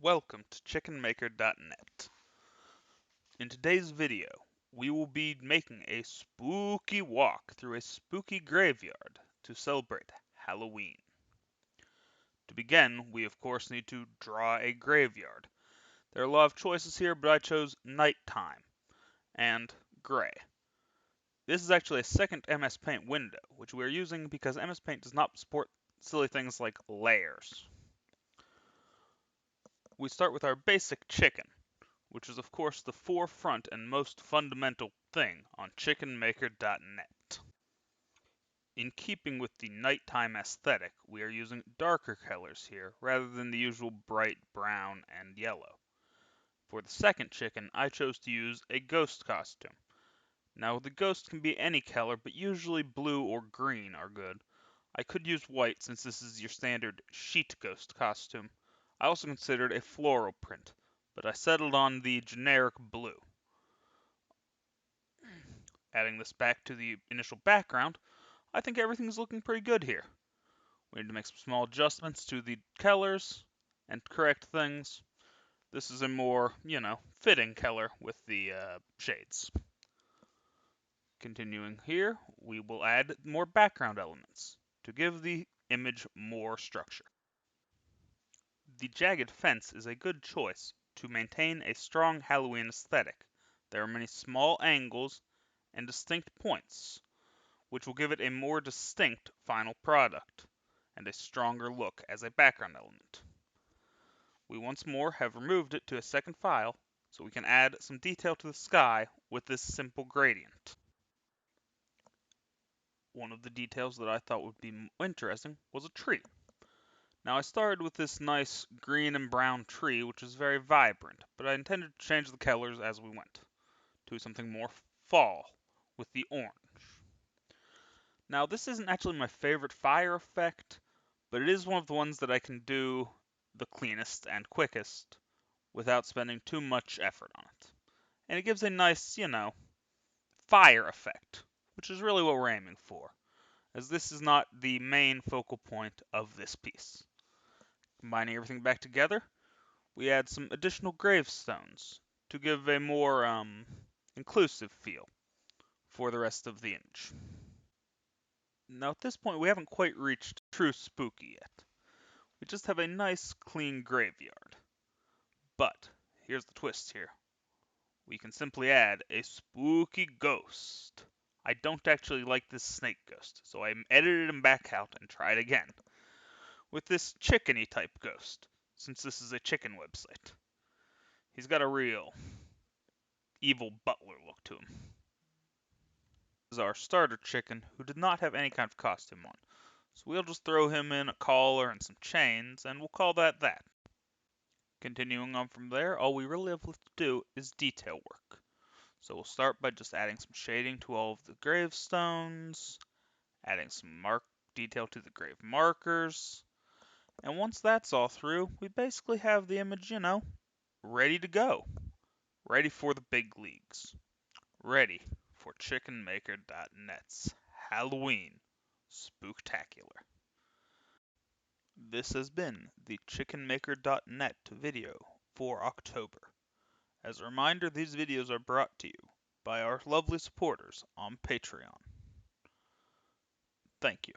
Welcome to chickenmaker.net. In today's video, we will be making a spooky walk through a spooky graveyard to celebrate Halloween. To begin, we of course need to draw a graveyard. There are a lot of choices here, but I chose nighttime and gray. This is actually a second MS Paint window, which we are using because MS Paint does not support silly things like layers. We start with our basic chicken, which is of course the forefront and most fundamental thing on chickenmaker.net. In keeping with the nighttime aesthetic, we are using darker colors here rather than the usual bright brown and yellow. For the second chicken, I chose to use a ghost costume. Now the ghost can be any color, but usually blue or green are good. I could use white since this is your standard sheet ghost costume. I also considered a floral print, but I settled on the generic blue. Adding this back to the initial background, I think everything's looking pretty good here. We need to make some small adjustments to the colors and correct things. This is a more, fitting color with the shades. Continuing here, we will add more background elements to give the image more structure. The jagged fence is a good choice to maintain a strong Halloween aesthetic. There are many small angles and distinct points, which will give it a more distinct final product and a stronger look as a background element. We once more have removed it to a second file so we can add some detail to the sky with this simple gradient. One of the details that I thought would be interesting was a tree. Now I started with this nice green and brown tree which is very vibrant, but I intended to change the colors as we went to something more fall with the orange. Now this isn't actually my favorite fire effect, but it is one of the ones that I can do the cleanest and quickest without spending too much effort on it. And it gives a nice, fire effect, which is really what we're aiming for, as this is not the main focal point of this piece. Combining everything back together, we add some additional gravestones to give a more inclusive feel for the rest of the image. Now at this point we haven't quite reached true spooky yet. We just have a nice clean graveyard. But here's the twist here. We can simply add a spooky ghost. I don't actually like this snake ghost, so I edited him back out and tried again with this chickeny type ghost, since this is a chicken website. He's got a real evil butler look to him. This is our starter chicken who did not have any kind of costume on. So we'll just throw him in a collar and some chains, and we'll call that that. Continuing on from there, all we really have left to do is detail work. So we'll start by just adding some shading to all of the gravestones, adding some detail to the grave markers, and once that's all through, we basically have the image, ready to go. Ready for the big leagues. Ready for chickenmaker.net's Halloween Spooktacular. This has been the chickenmaker.net video for October. As a reminder, these videos are brought to you by our lovely supporters on Patreon. Thank you.